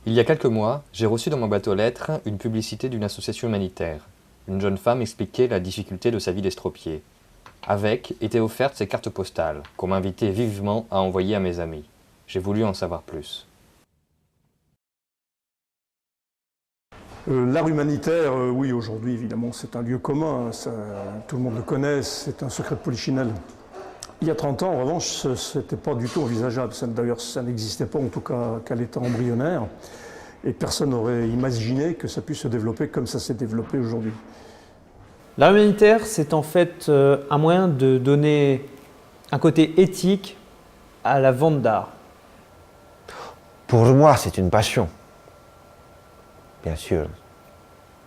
Il y a quelques mois, j'ai reçu dans ma boîte aux lettres une publicité d'une association humanitaire. Une jeune femme expliquait la difficulté de sa vie d'estropié. Avec étaient offertes ces cartes postales, qu'on m'invitait vivement à envoyer à mes amis. J'ai voulu en savoir plus. L'art humanitaire, oui, aujourd'hui, évidemment, c'est un lieu commun. Tout le monde le connaît, c'est un secret de polichinelle. Il y a 30 ans, en revanche, ce n'était pas du tout envisageable. D'ailleurs, ça n'existait pas, en tout cas, qu'à l'état embryonnaire. Et personne n'aurait imaginé que ça puisse se développer comme ça s'est développé aujourd'hui. L'art humanitaire, c'est en fait un moyen de donner un côté éthique à la vente d'art. Pour moi, c'est une passion. Bien sûr,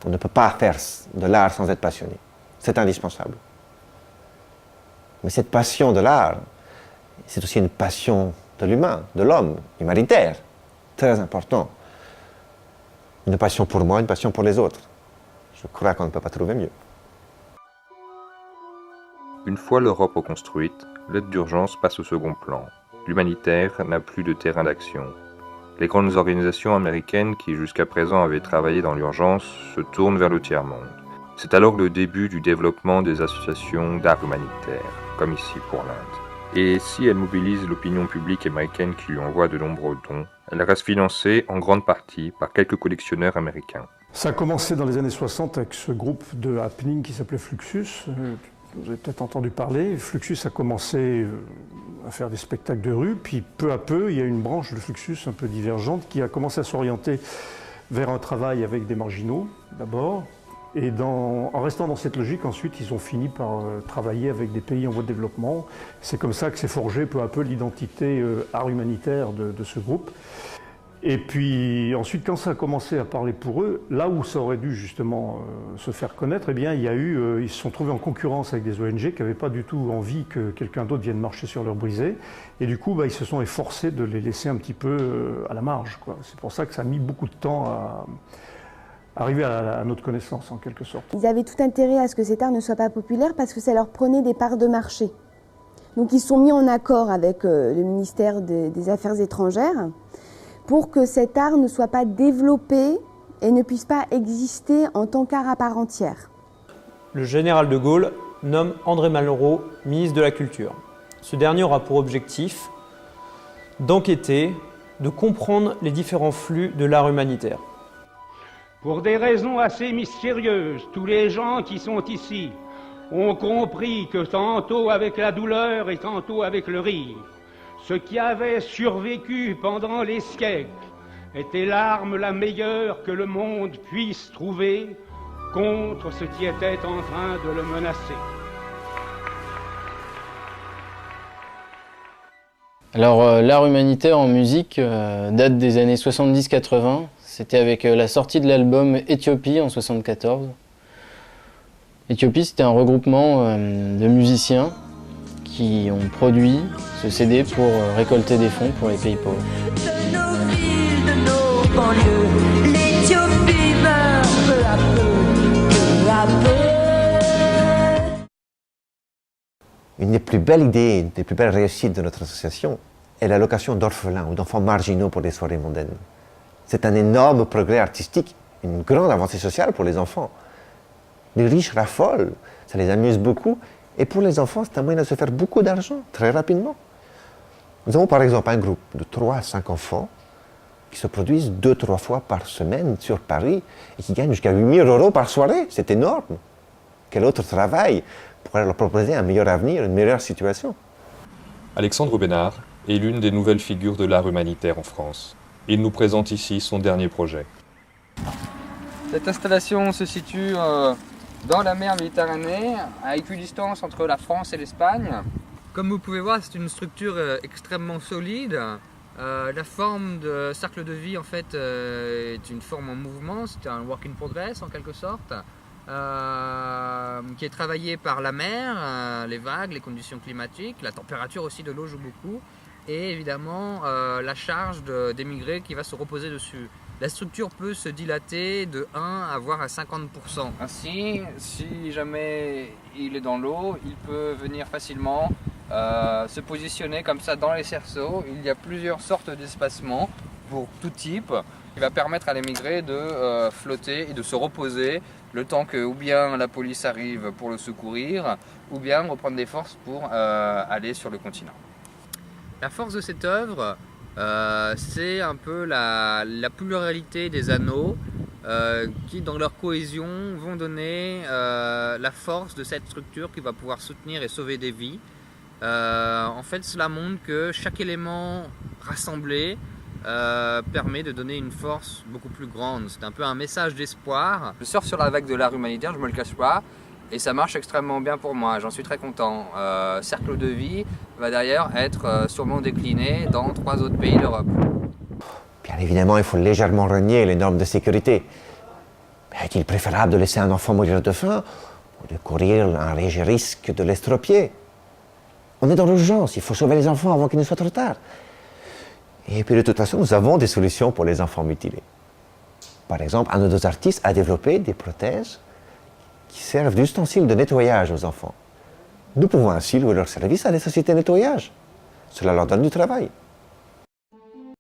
on ne peut pas faire de l'art sans être passionné. C'est indispensable. Mais cette passion de l'art, c'est aussi une passion de l'humain, de l'homme, humanitaire, très important. Une passion pour moi, une passion pour les autres. Je crois qu'on ne peut pas trouver mieux. Une fois l'Europe reconstruite, l'aide d'urgence passe au second plan. L'humanitaire n'a plus de terrain d'action. Les grandes organisations américaines qui jusqu'à présent avaient travaillé dans l'urgence se tournent vers le tiers-monde. C'est alors le début du développement des associations d'art humanitaire, comme ici pour l'Inde. Et si elle mobilise l'opinion publique américaine qui lui envoie de nombreux dons, elle reste financée en grande partie par quelques collectionneurs américains. Ça a commencé dans les années 60 avec ce groupe de happening qui s'appelait Fluxus. Vous avez peut-être entendu parler. Fluxus a commencé à faire des spectacles de rue, puis peu à peu, il y a une branche de Fluxus un peu divergente qui a commencé à s'orienter vers un travail avec des marginaux, d'abord. Et en restant dans cette logique, ensuite, ils ont fini par travailler avec des pays en voie de développement. C'est comme ça que s'est forgée peu à peu l'identité art humanitaire de ce groupe. Et puis ensuite, quand ça a commencé à parler pour eux, là où ça aurait dû justement se faire connaître, eh bien, ils se sont trouvés en concurrence avec des ONG qui n'avaient pas du tout envie que quelqu'un d'autre vienne marcher sur leur brisée. Et du coup, ils se sont efforcés de les laisser un petit peu à la marge, quoi. C'est pour ça que ça a mis beaucoup de temps à arriver à notre connaissance, en quelque sorte. Ils avaient tout intérêt à ce que cet art ne soit pas populaire parce que ça leur prenait des parts de marché. Donc ils sont mis en accord avec le ministère des Affaires étrangères pour que cet art ne soit pas développé et ne puisse pas exister en tant qu'art à part entière. Le général de Gaulle nomme André Malraux ministre de la Culture. Ce dernier aura pour objectif d'enquêter, de comprendre les différents flux de l'art humanitaire. Pour des raisons assez mystérieuses, tous les gens qui sont ici ont compris que tantôt avec la douleur et tantôt avec le rire, ce qui avait survécu pendant les siècles était l'arme la meilleure que le monde puisse trouver contre ce qui était en train de le menacer. Alors l'art humanitaire en musique date des années 70-80. C'était avec la sortie de l'album Éthiopie en 74. Éthiopie, c'était un regroupement de musiciens qui ont produit ce CD pour récolter des fonds pour les pays pauvres. De nos villes, de nos banlieues, l'Éthiopie meurt peu à peu, peu à peu. Une des plus belles idées, une des plus belles réussites de notre association est l'allocation d'orphelins ou d'enfants marginaux pour des soirées mondaines. C'est un énorme progrès artistique, une grande avancée sociale pour les enfants. Les riches raffolent, ça les amuse beaucoup. Et pour les enfants, c'est un moyen de se faire beaucoup d'argent, très rapidement. Nous avons par exemple un groupe de 3 à 5 enfants qui se produisent 2-3 fois par semaine sur Paris et qui gagnent jusqu'à 8 000 € par soirée. C'est énorme. Quel autre travail pourrait leur proposer un meilleur avenir, une meilleure situation? Alexandre Bénard est l'une des nouvelles figures de l'art humanitaire en France. Il nous présente ici son dernier projet. Cette installation se situe dans la mer Méditerranée, à équidistance entre la France et l'Espagne. Comme vous pouvez voir, c'est une structure extrêmement solide. La forme de cercle de vie en fait est une forme en mouvement, c'est un work in progress en quelque sorte, qui est travaillé par la mer, les vagues, les conditions climatiques, la température aussi de l'eau joue beaucoup, et évidemment la charge des migrés qui va se reposer dessus. La structure peut se dilater de 1 voire à 50%. Ainsi, si jamais il est dans l'eau, il peut venir facilement se positionner comme ça dans les cerceaux. Il y a plusieurs sortes d'espacements pour tout type. qui va permettre à l'émigré de flotter et de se reposer le temps que ou bien la police arrive pour le secourir, ou bien reprendre des forces pour aller sur le continent. La force de cette œuvre, c'est un peu la pluralité des anneaux qui, dans leur cohésion, vont donner la force de cette structure qui va pouvoir soutenir et sauver des vies. En fait, cela montre que chaque élément rassemblé permet de donner une force beaucoup plus grande. C'est un peu un message d'espoir. Je surfe sur la vague de l'art humanitaire, je ne me le cache pas, et ça marche extrêmement bien pour moi, j'en suis très content. Cercle de vie va d'ailleurs être sûrement décliné dans 3 autres pays d'Europe. Bien évidemment, il faut légèrement renier les normes de sécurité. Mais est-il préférable de laisser un enfant mourir de faim ou de courir un léger risque de l'estropier? On est dans l'urgence, il faut sauver les enfants avant qu'il ne soit trop tard. Et puis de toute façon, nous avons des solutions pour les enfants mutilés. Par exemple, un de nos artistes a développé des prothèses qui servent d'ustensiles de nettoyage aux enfants. Nous pouvons ainsi louer leur service à des sociétés de nettoyage. Cela leur donne du travail.